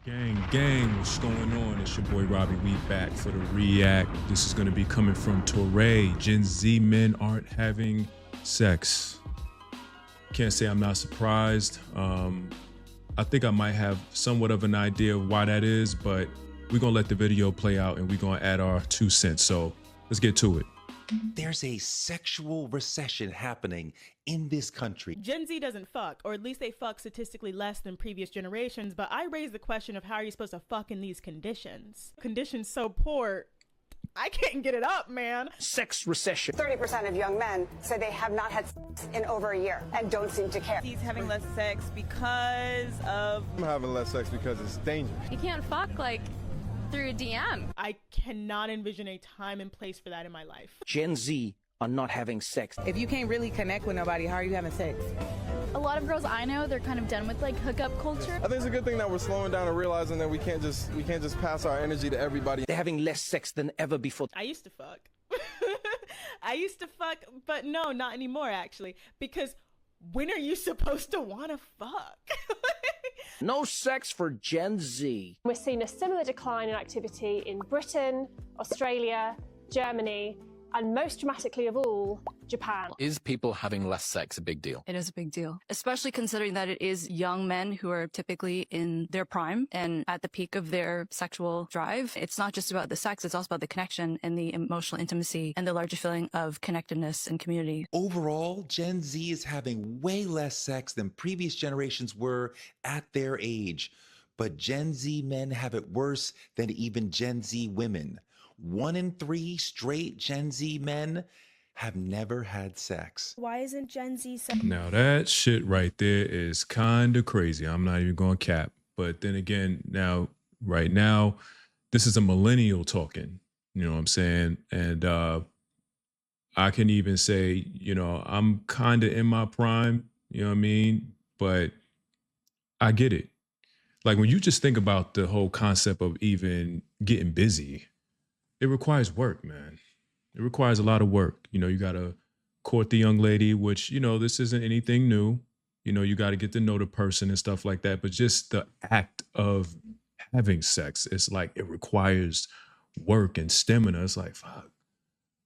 Gang, what's going on? It's your boy Robbie. We back for the react. This is going to be coming from Torre. Gen Z men aren't having sex. Can't say I'm not surprised. I think I might have somewhat of an idea of why that is, but we're going to let the video play out and we're going to add our 2 cents. So let's get to it. There's a sexual recession happening in this country. Gen Z doesn't fuck, or at least they fuck statistically less than previous generations, but I raise the question of how are you supposed to fuck in these conditions? Conditions so poor, I can't get it up, man. Sex recession. 30% of young men say they have not had sex in over a year and don't seem to care. He's having less sex because of... I'm having less sex because it's dangerous. You can't fuck like through a DM. I cannot envision a time and place for that in my life. Gen Z are not having sex. If you can't really connect with nobody, how are you having sex? A lot of girls I know, they're kind of done with like hookup culture. I think it's a good thing that we're slowing down and realizing that we can't just pass our energy to everybody. They're having less sex than ever before. I used to fuck. I used to fuck, but no, not anymore actually, because when are you supposed to want to fuck? No sex for Gen Z. We're seeing a similar decline in activity in Britain, Australia, Germany, and most dramatically of all, Japan. Is people having less sex a big deal? It is a big deal, especially considering that it is young men who are typically in their prime and at the peak of their sexual drive. It's not just about the sex, it's also about the connection and the emotional intimacy and the larger feeling of connectedness and community. Overall, Gen Z is having way less sex than previous generations were at their age. But Gen Z men have it worse than even Gen Z women. 1 in 3 straight Gen Z men have never had sex. Why isn't Gen Z Now that shit right there is kind of crazy. I'm not even going to cap. But then again, right now, this is a millennial talking. You know what I'm saying? And I can even say, I'm kind of in my prime. You know what I mean? But I get it. Like when you just think about the whole concept of even getting busy, it requires work, man. It requires a lot of work. You got to court the young lady, which, this isn't anything new. You got to get to know the person and stuff like that. But just the act of having sex, it's like it requires work and stamina. It's like, fuck,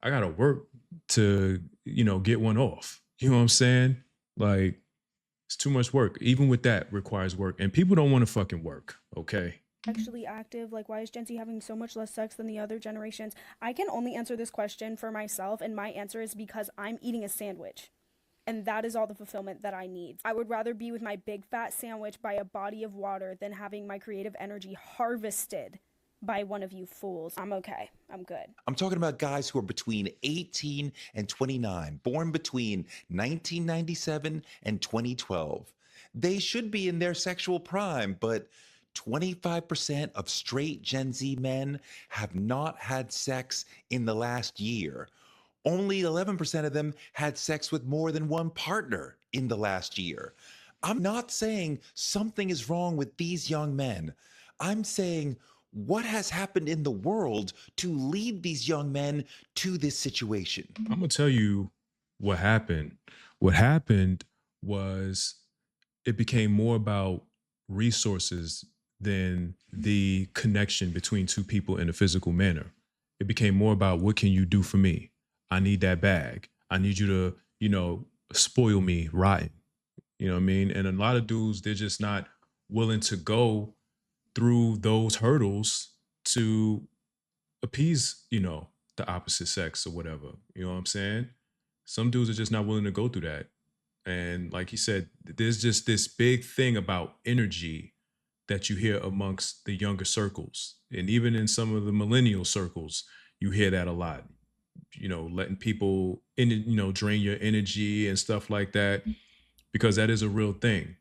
I got to work to, get one off. You know what I'm saying? Like, it's too much work. Even with that requires work. And people don't want to fucking work, okay? actually active? Like, why is Gen Z having so much less sex than the other generations? I can only answer this question for myself, and my answer is because I'm eating a sandwich. And that is all the fulfillment that I need. I would rather be with my big fat sandwich by a body of water than having my creative energy harvested by one of you fools. I'm okay. I'm good. I'm talking about guys who are between 18 and 29, born between 1997 and 2012. They should be in their sexual prime, but 25% of straight Gen Z men have not had sex in the last year. Only 11% of them had sex with more than one partner in the last year. I'm not saying something is wrong with these young men. I'm saying what has happened in the world to lead these young men to this situation? I'm going to tell you what happened. What happened was it became more about resources than the connection between two people in a physical manner. It became more about what can you do for me? I need that bag. I need you to, spoil me rotten. You know what I mean? And a lot of dudes, they're just not willing to go through those hurdles to appease, the opposite sex or whatever. You know what I'm saying? Some dudes are just not willing to go through that. And like he said, there's just this big thing about energy that you hear amongst the younger circles. And even in some of the millennial circles, you hear that a lot. Letting people drain your energy and stuff like that, because that is a real thing.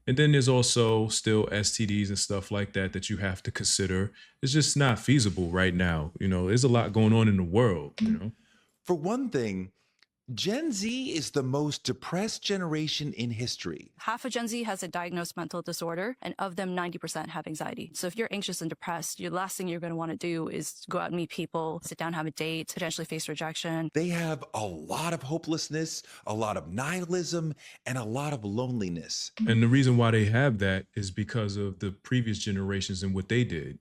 And then there's also still STDs and stuff like that you have to consider. It's just not feasible right now. There's a lot going on in the world, For one thing, Gen Z is the most depressed generation in history. Half of Gen Z has a diagnosed mental disorder, and of them, 90% have anxiety. So if you're anxious and depressed, the last thing you're going to want to do is go out and meet people, sit down, have a date, potentially face rejection. They have a lot of hopelessness, a lot of nihilism, and a lot of loneliness. And the reason why they have that is because of the previous generations and what they did.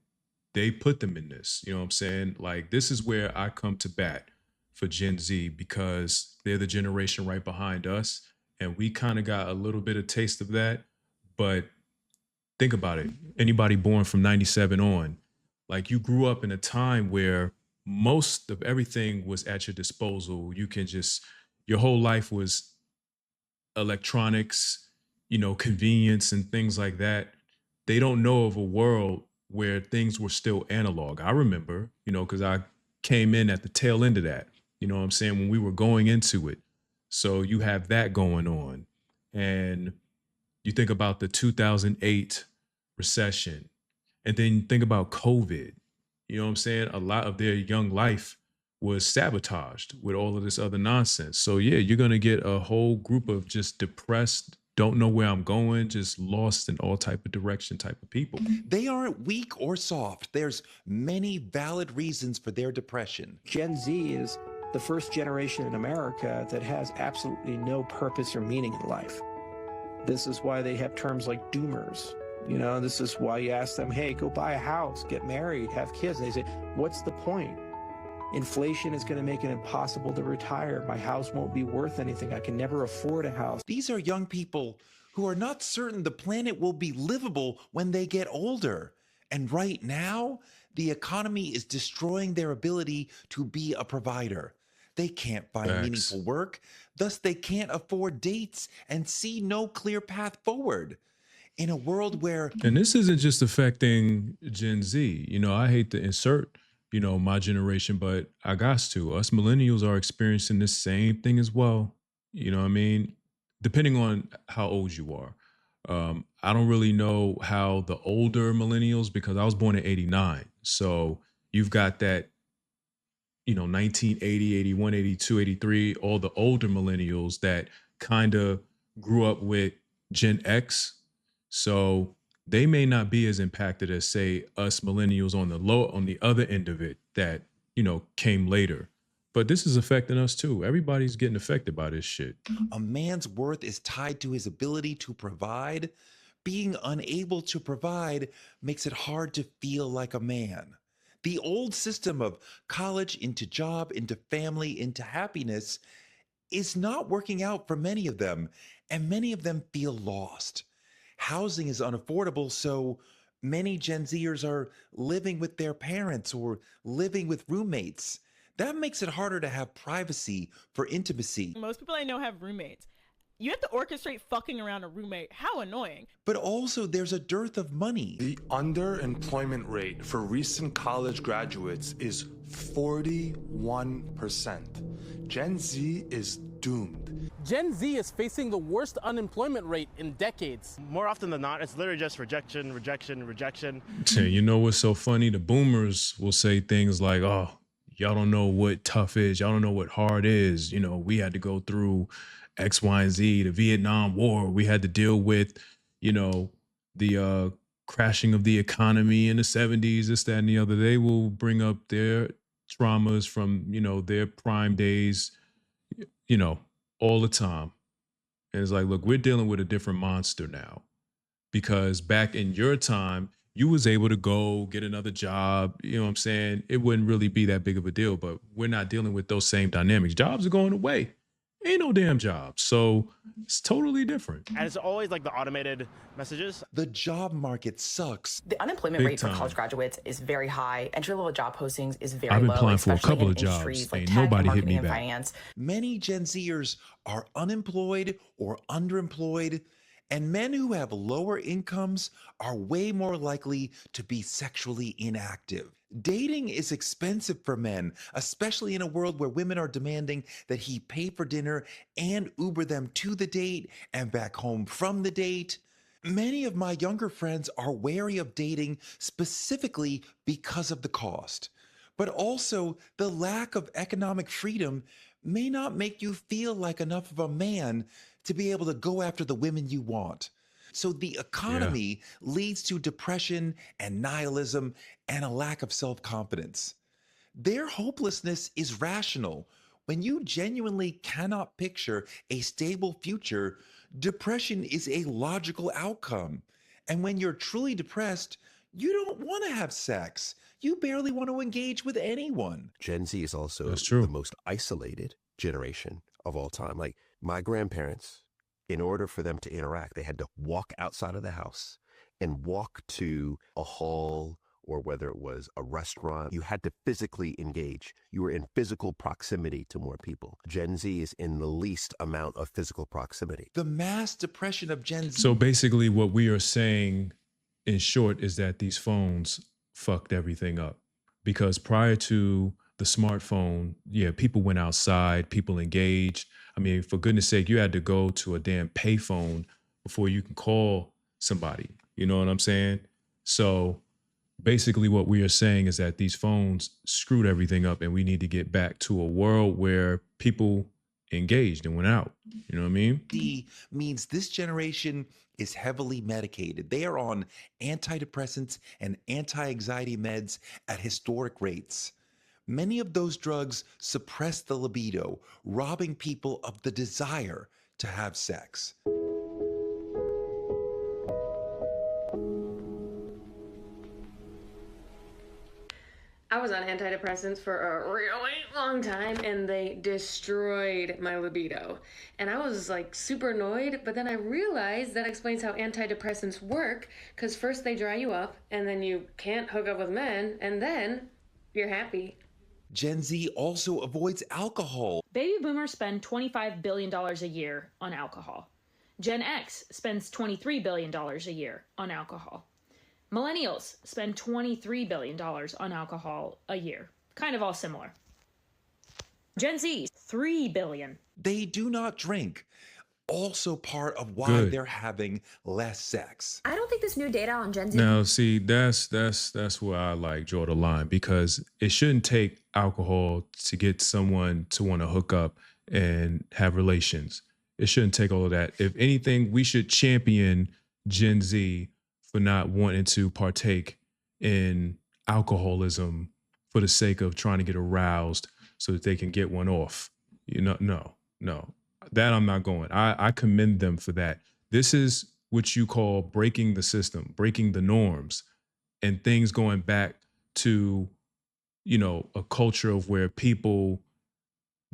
They put them in this, you know what I'm saying? Like, this is where I come to bat for Gen Z, because they're the generation right behind us. And we kind of got a little bit of taste of that. But think about it. Anybody born from 97 on, like, you grew up in a time where most of everything was at your disposal. You can just, your whole life was electronics, you know, convenience and things like that. They don't know of a world where things were still analog. I remember, you know, because I came in at the tail end of that, you know what I'm saying, when we were going into it. So you have that going on. And you think about the 2008 recession, and then think about COVID. You know what I'm saying? A lot of their young life was sabotaged with all of this other nonsense. So yeah, you're going to get a whole group of just depressed, don't know where I'm going, just lost in all type of direction type of people. They aren't weak or soft. There's many valid reasons for their depression. Gen Z is the first generation in America that has absolutely no purpose or meaning in life. This is why they have terms like doomers. You know, this is why you ask them, hey, go buy a house, get married, have kids. And they say, what's the point? Inflation is going to make it impossible to retire. My house won't be worth anything. I can never afford a house. These are young people who are not certain the planet will be livable when they get older. And right now, the economy is destroying their ability to be a provider. They can't find meaningful work, thus they can't afford dates and see no clear path forward. In a world where... And this isn't just affecting Gen Z. You know, I hate to insert, you know, my generation, but I got to. Us millennials are experiencing this same thing as well. You know what I mean? Depending on how old you are. I don't really know how the older millennials, because I was born in 89. So you've got that, you know, 1980, 81, 82, 83, all the older millennials that kind of grew up with Gen X. So they may not be as impacted as, say, us millennials on the other end of it that, you know, came later. But this is affecting us too. Everybody's getting affected by this shit. A man's worth is tied to his ability to provide. Being unable to provide makes it hard to feel like a man. The old system of college into job, into family, into happiness is not working out for many of them, and many of them feel lost. Housing is unaffordable, so many Gen Zers are living with their parents or living with roommates. That makes it harder to have privacy for intimacy. Most people I know have roommates. You have to orchestrate fucking around a roommate. How annoying. But also there's a dearth of money. The underemployment rate for recent college graduates is 41%. Gen Z is doomed. Gen Z is facing the worst unemployment rate in decades. More often than not, it's literally just rejection, rejection, rejection. You know what's so funny? The boomers will say things like, oh, y'all don't know what tough is. Y'all don't know what hard is. You know, we had to go through X, Y, and Z, the Vietnam War. We had to deal with, you know, the crashing of the economy in the 70s, this, that, and the other. They will bring up their traumas from, you know, their prime days, you know, all the time. And it's like, look, we're dealing with a different monster now, because back in your time, you was able to go get another job. You know what I'm saying? It wouldn't really be that big of a deal, but we're not dealing with those same dynamics. Jobs are going away. Ain't no damn job. So it's totally different. And it's always like the automated messages. The job market sucks. The unemployment rate for college graduates is very high. Entry-level job postings is very low. I've been applying for a couple of jobs. Like ain't nobody hit me back. Finance. Many Gen Zers are unemployed or underemployed, and men who have lower incomes are way more likely to be sexually inactive. Dating is expensive for men, especially in a world where women are demanding that he pay for dinner and Uber them to the date and back home from the date. Many of my younger friends are wary of dating specifically because of the cost, but also the lack of economic freedom may not make you feel like enough of a man to be able to go after the women you want. So the economy leads to depression and nihilism and a lack of self-confidence. Their hopelessness is rational. When you genuinely cannot picture a stable future, depression is a logical outcome. And when you're truly depressed, you don't want to have sex. You barely want to engage with anyone. Gen Z is also That's true. the most isolated generation of all time. Like my grandparents, in order for them to interact, they had to walk outside of the house and walk to a hall, or whether it was a restaurant. You had to physically engage. You were in physical proximity to more people. Gen Z is in the least amount of physical proximity. The mass depression of Gen Z. So basically what we are saying in short is that these phones fucked everything up, because prior to the smartphone, people went outside, people engaged. I mean, for goodness sake, you had to go to a damn payphone before you can call somebody. You know what I'm saying? So basically what we are saying is that these phones screwed everything up, and we need to get back to a world where people engaged and went out. You know what I mean? D means this generation is heavily medicated. They are on antidepressants and anti-anxiety meds at historic rates. Many of those drugs suppress the libido, robbing people of the desire to have sex. I was on antidepressants for a really long time, and they destroyed my libido. And I was like super annoyed, but then I realized that explains how antidepressants work, because first they dry you up, and then you can't hook up with men, and then you're happy. Gen Z also avoids alcohol. Baby boomers spend $25 billion a year on alcohol. Gen X spends $23 billion a year on alcohol. Millennials spend $23 billion on alcohol a year. Kind of all similar. Gen Z, $3 billion. They do not drink. Also part of why they're having less sex. I don't think this new data on Gen Z. Now, see, that's where I like draw the line, because it shouldn't take alcohol to get someone to want to hook up and have relations. It shouldn't take all of that. If anything, we should champion Gen Z for not wanting to partake in alcoholism for the sake of trying to get aroused so that they can get one off. You know, no, that I'm not going. I commend them for that. This is what you call breaking the system, breaking the norms, and things going back to, a culture of where people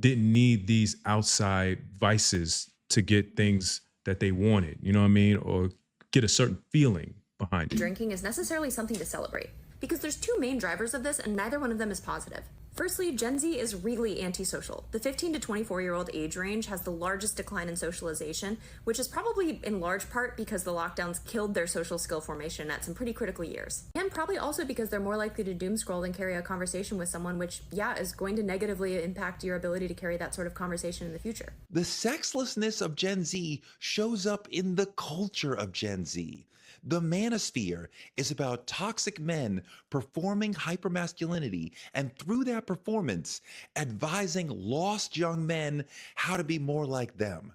didn't need these outside vices to get things that they wanted, you know what I mean? Or get a certain feeling behind it. Drinking is necessarily something to celebrate, because there's two main drivers of this, and neither one of them is positive. Firstly, Gen Z is really antisocial. The 15 to 24-year-old age range has the largest decline in socialization, which is probably in large part because the lockdowns killed their social skill formation at some pretty critical years. And probably also because they're more likely to doom scroll than carry a conversation with someone, which, is going to negatively impact your ability to carry that sort of conversation in the future. The sexlessness of Gen Z shows up in the culture of Gen Z. The manosphere is about toxic men performing hypermasculinity, and through that performance, advising lost young men how to be more like them.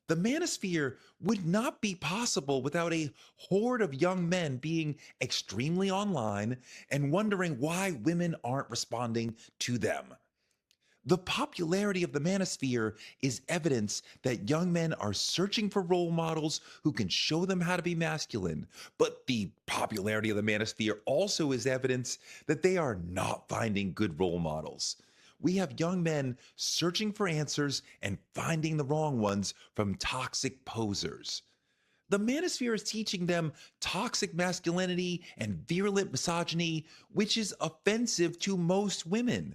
The manosphere would not be possible without a horde of young men being extremely online and wondering why women aren't responding to them. The popularity of the manosphere is evidence that young men are searching for role models who can show them how to be masculine. But the popularity of the manosphere also is evidence that they are not finding good role models. We have young men searching for answers and finding the wrong ones from toxic posers. The manosphere is teaching them toxic masculinity and virulent misogyny, which is offensive to most women.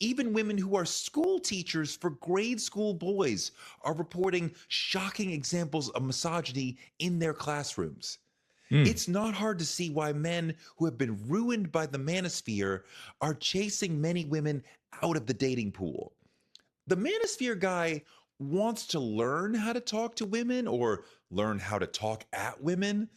Even women who are school teachers for grade school boys are reporting shocking examples of misogyny in their classrooms. It's not hard to see why men who have been ruined by the manosphere are chasing many women out of the dating pool. The manosphere guy wants to learn how to talk to women or learn how to talk at women,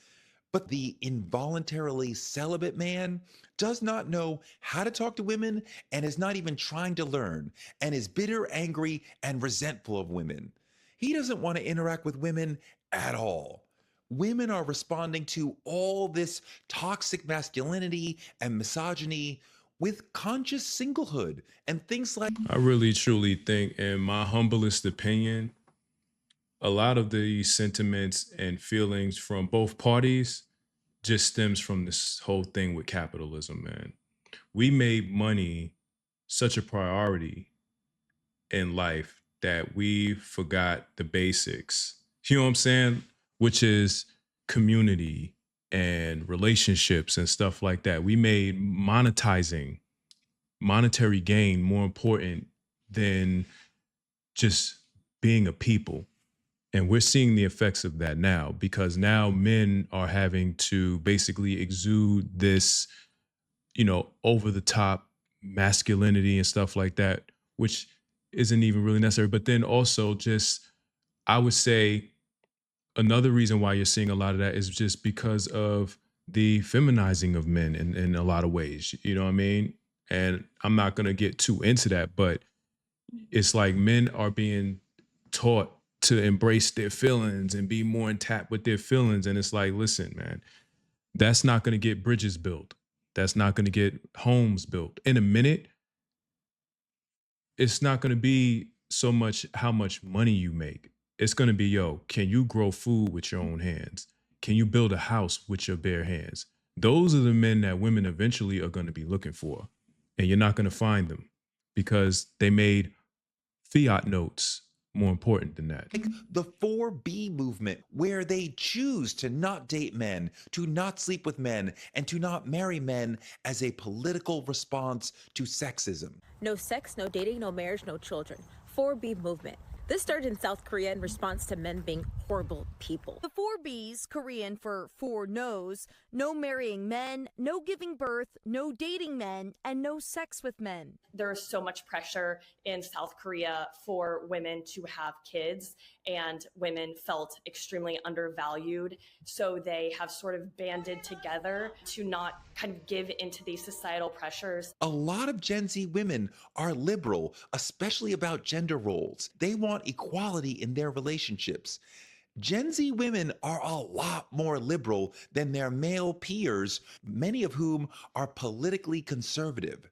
But the involuntarily celibate man does not know how to talk to women and is not even trying to learn and is bitter, angry, and resentful of women. He doesn't want to interact with women at all. Women are responding to all this toxic masculinity and misogyny with conscious singlehood and things like. I really truly think, in my humblest opinion, a lot of the sentiments and feelings from both parties just stems from this whole thing with capitalism, man. We made money such a priority in life that we forgot the basics. You know what I'm saying? Which is community and relationships and stuff like that. We made monetizing monetary gain more important than just being a people. And we're seeing the effects of that now, because now men are having to basically exude this, over the top masculinity and stuff like that, which isn't even really necessary. But then also just, I would say another reason why you're seeing a lot of that is just because of the feminizing of men in a lot of ways. You know what I mean? And I'm not going to get too into that, but it's like men are being taught to embrace their feelings and be more in tap with their feelings. And it's like, listen, man, that's not going to get bridges built. That's not going to get homes built. In a minute, it's not going to be so much how much money you make. It's going to be, can you grow food with your own hands? Can you build a house with your bare hands? Those are the men that women eventually are going to be looking for. And you're not going to find them because they made fiat notes more important than that. Like the 4B movement, where they choose to not date men, to not sleep with men, and to not marry men as a political response to sexism. No sex, no dating, no marriage, no children. 4B movement. This started in South Korea in response to men being horrible people. The 4Bs, Korean for four no's, no marrying men, no giving birth, no dating men, and no sex with men. There is so much pressure in South Korea for women to have kids, and women felt extremely undervalued. So they have sort of banded together to not kind of give into these societal pressures. A lot of Gen Z women are liberal, especially about gender roles. They want equality in their relationships. Gen Z women are a lot more liberal than their male peers, many of whom are politically conservative.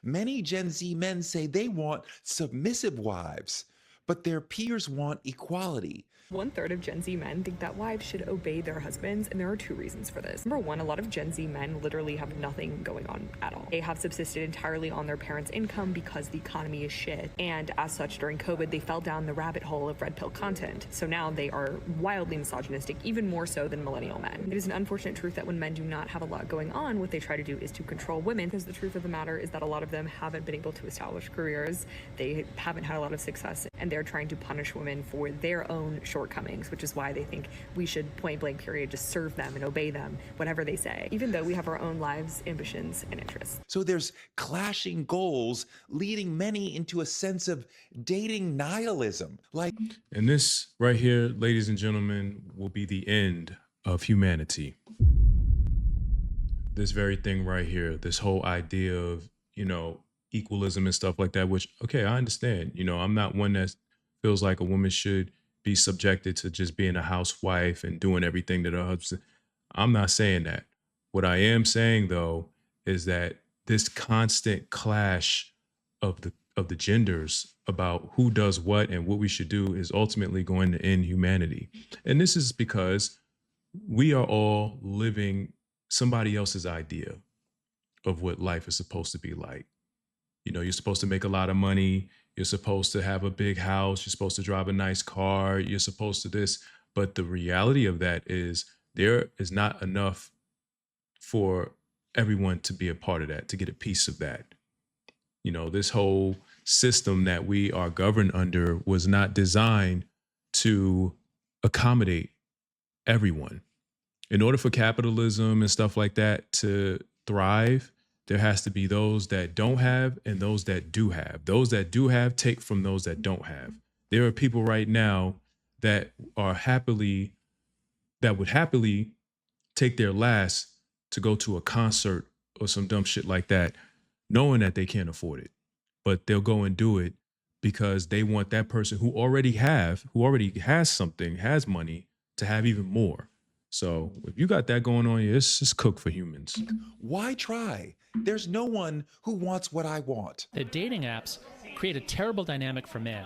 Many Gen Z men say they want submissive wives, but their peers want equality. 1/3 of Gen Z men think that wives should obey their husbands, and there are two reasons for this. Number one, a lot of Gen Z men literally have nothing going on at all. They have subsisted entirely on their parents' income because the economy is shit, and as such, during COVID, they fell down the rabbit hole of red pill content. So now they are wildly misogynistic, even more so than millennial men. It is an unfortunate truth that when men do not have a lot going on, what they try to do is to control women, because the truth of the matter is that a lot of them haven't been able to establish careers, they haven't had a lot of success, and they're trying to punish women for their own shortcomings, which is why they think we should point blank period just serve them and obey them, whatever they say, even though we have our own lives, ambitions, and interests. So there's clashing goals leading many into a sense of dating nihilism. And this right here, ladies and gentlemen, will be the end of humanity. This very thing right here, this whole idea of, equalism and stuff like that, which, okay, I understand. I'm not one that feels like a woman should be subjected to just being a housewife and doing everything that her husband. I'm not saying that. What I am saying, though, is that this constant clash of the genders about who does what and what we should do is ultimately going to end humanity. And this is because we are all living somebody else's idea of what life is supposed to be like. You're supposed to make a lot of money. You're supposed to have a big house. You're supposed to drive a nice car. You're supposed to this. But the reality of that is there is not enough for everyone to be a part of that, to get a piece of that. This whole system that we are governed under was not designed to accommodate everyone. In order for capitalism and stuff like that to thrive, there has to be those that don't have and those that do have. Those that do have take from those that don't have. There are people right now that would happily take their last to go to a concert or some dumb shit like that, knowing that they can't afford it. But they'll go and do it because they want that person who already has something, has money, to have even more. So if you got that going on, it's just cooked for humans. Why try? There's no one who wants what I want. The dating apps create a terrible dynamic for men,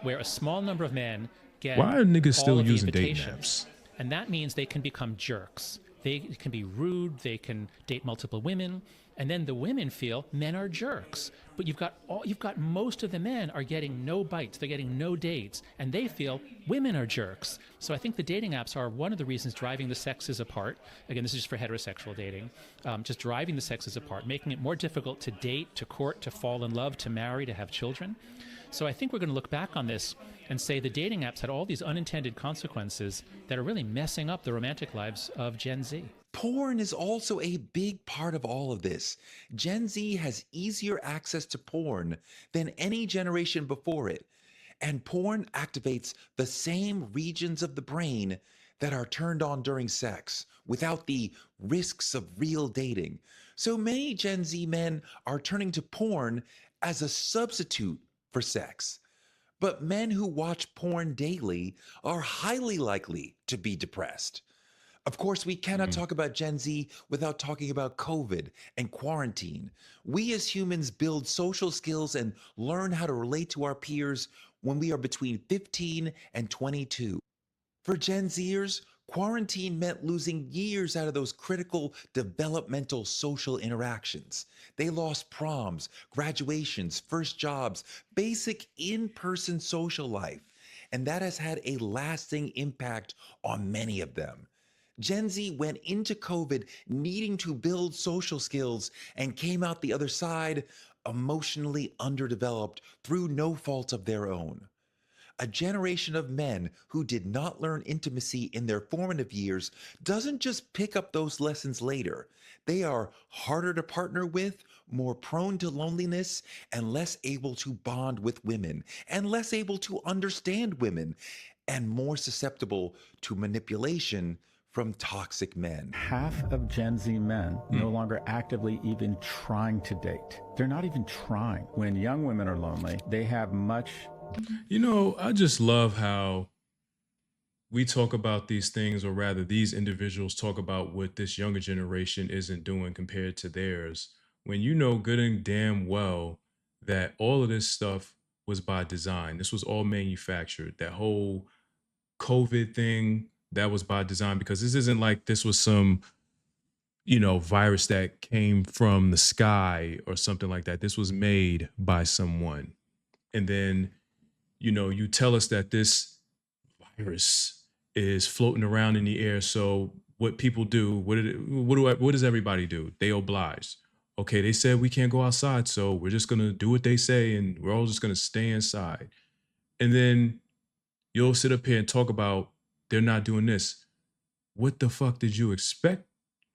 where a small number of men get Why are niggas all still of the using dating invitations. apps? And that means they can become jerks. They can be rude, they can date multiple women, and then the women feel men are jerks. But you've got most of the men are getting no bites, they're getting no dates, and they feel women are jerks. So I think the dating apps are one of the reasons driving the sexes apart. Again, this is just for heterosexual dating. Just driving the sexes apart, making it more difficult to date, to court, to fall in love, to marry, to have children. So I think we're going to look back on this and say the dating apps had all these unintended consequences that are really messing up the romantic lives of Gen Z. Porn is also a big part of all of this. Gen Z has easier access to porn than any generation before it. And porn activates the same regions of the brain that are turned on during sex without the risks of real dating. So many Gen Z men are turning to porn as a substitute for sex. But men who watch porn daily are highly likely to be depressed. Of course, we cannot talk about Gen Z without talking about COVID and quarantine. We as humans build social skills and learn how to relate to our peers when we are between 15 and 22. For Gen Zers, quarantine meant losing years out of those critical developmental social interactions. They lost proms, graduations, first jobs, basic in-person social life, and that has had a lasting impact on many of them. Gen Z went into COVID needing to build social skills and came out the other side emotionally underdeveloped through no fault of their own. A generation of men who did not learn intimacy in their formative years doesn't just pick up those lessons later. They are harder to partner with, more prone to loneliness, and less able to bond with women, and less able to understand women, and more susceptible to manipulation from toxic men. Half of Gen Z men no longer actively even trying to date. They're not even trying. When young women are lonely, they have much. You know, I just love how we talk about these things, or rather these individuals talk about what this younger generation isn't doing compared to theirs, when you know good and damn well that all of this stuff was by design. This was all manufactured. That whole COVID thing, that was by design, because this isn't like this was some, virus that came from the sky or something like that. This was made by someone. And then, you tell us that this virus is floating around in the air. So what people do, what does everybody do? They oblige. Okay, they said we can't go outside, so we're just going to do what they say and we're all just going to stay inside. And then you'll sit up here and talk about they're not doing this. What the fuck did you expect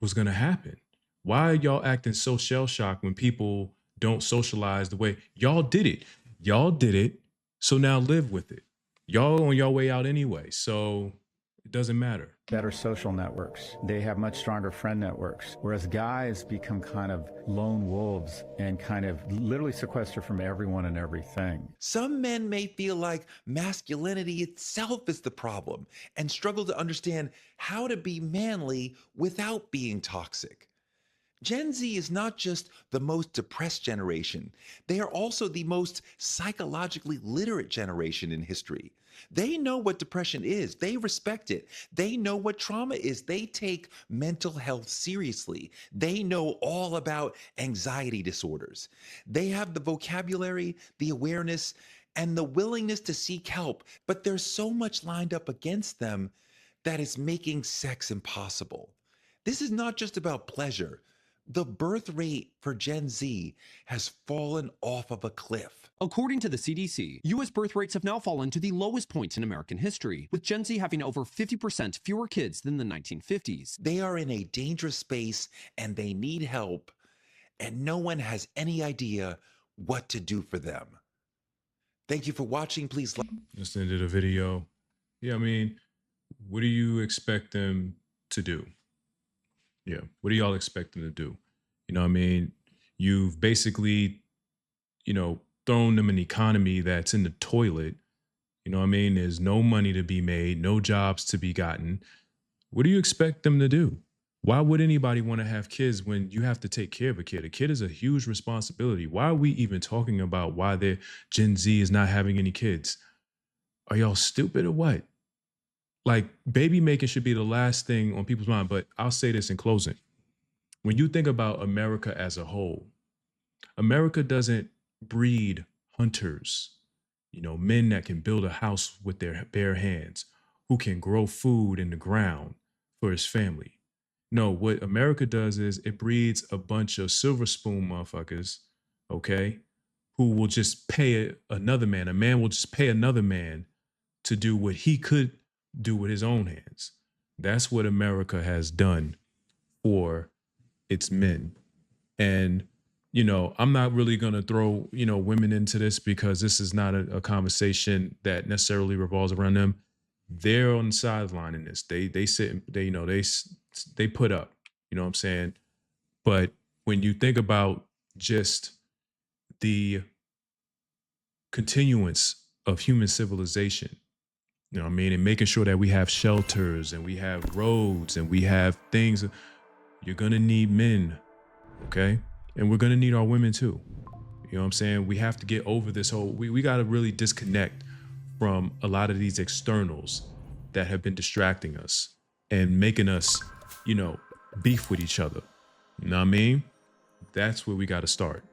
was going to happen? Why are y'all acting so shell-shocked when people don't socialize the way y'all did it? Y'all did it, so now live with it. Y'all on your way out anyway, so it doesn't matter. Better social networks. They have much stronger friend networks, whereas guys become kind of lone wolves and kind of literally sequester from everyone and everything. Some men may feel like masculinity itself is the problem and struggle to understand how to be manly without being toxic. Gen Z is not just the most depressed generation, they are also the most psychologically literate generation in history. They know what depression is. They respect it. They know what trauma is. They take mental health seriously. They know all about anxiety disorders. They have the vocabulary, the awareness, and the willingness to seek help, but there's so much lined up against them that is making sex impossible. This is not just about pleasure. The birth rate for Gen Z has fallen off of a cliff. According to the CDC, U.S. birth rates have now fallen to the lowest point in American history, with Gen Z having over 50% fewer kids than the 1950s. They are in a dangerous space and they need help, and no one has any idea what to do for them. Thank you for watching. Please like. Just ended a video. Yeah, I mean, what do you expect them to do? Yeah. What do y'all expect them to do? You know what I mean? You've basically, thrown them an economy that's in the toilet. You know what I mean? There's no money to be made, no jobs to be gotten. What do you expect them to do? Why would anybody want to have kids when you have to take care of a kid? A kid is a huge responsibility. Why are we even talking about why Gen Z is not having any kids? Are y'all stupid or what? Like, baby making should be the last thing on people's mind. But I'll say this in closing. When you think about America as a whole, America doesn't breed hunters, men that can build a house with their bare hands, who can grow food in the ground for his family. No, what America does is it breeds a bunch of silver spoon motherfuckers, okay, who will just pay another man. A man will just pay another man to do what he could do with his own hands. That's what America has done for its men. And, I'm not really going to throw, women into this because this is not a conversation that necessarily revolves around them. They're on the sideline in this. They sit and they put up, you know what I'm saying? But when you think about just the continuance of human civilization, you know what I mean? And making sure that we have shelters and we have roads and we have things, you're going to need men, okay? And we're going to need our women too. You know what I'm saying? We have to get over this whole, we got to really disconnect from a lot of these externals that have been distracting us and making us, beef with each other. You know what I mean? That's where we got to start.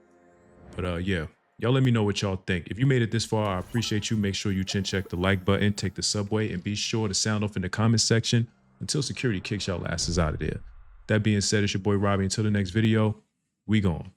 But yeah, y'all let me know what y'all think. If you made it this far, I appreciate you. Make sure you check the like button, take the subway, and be sure to sound off in the comment section until security kicks y'all asses out of there. That being said, it's your boy Robbie. Until the next video, we gone.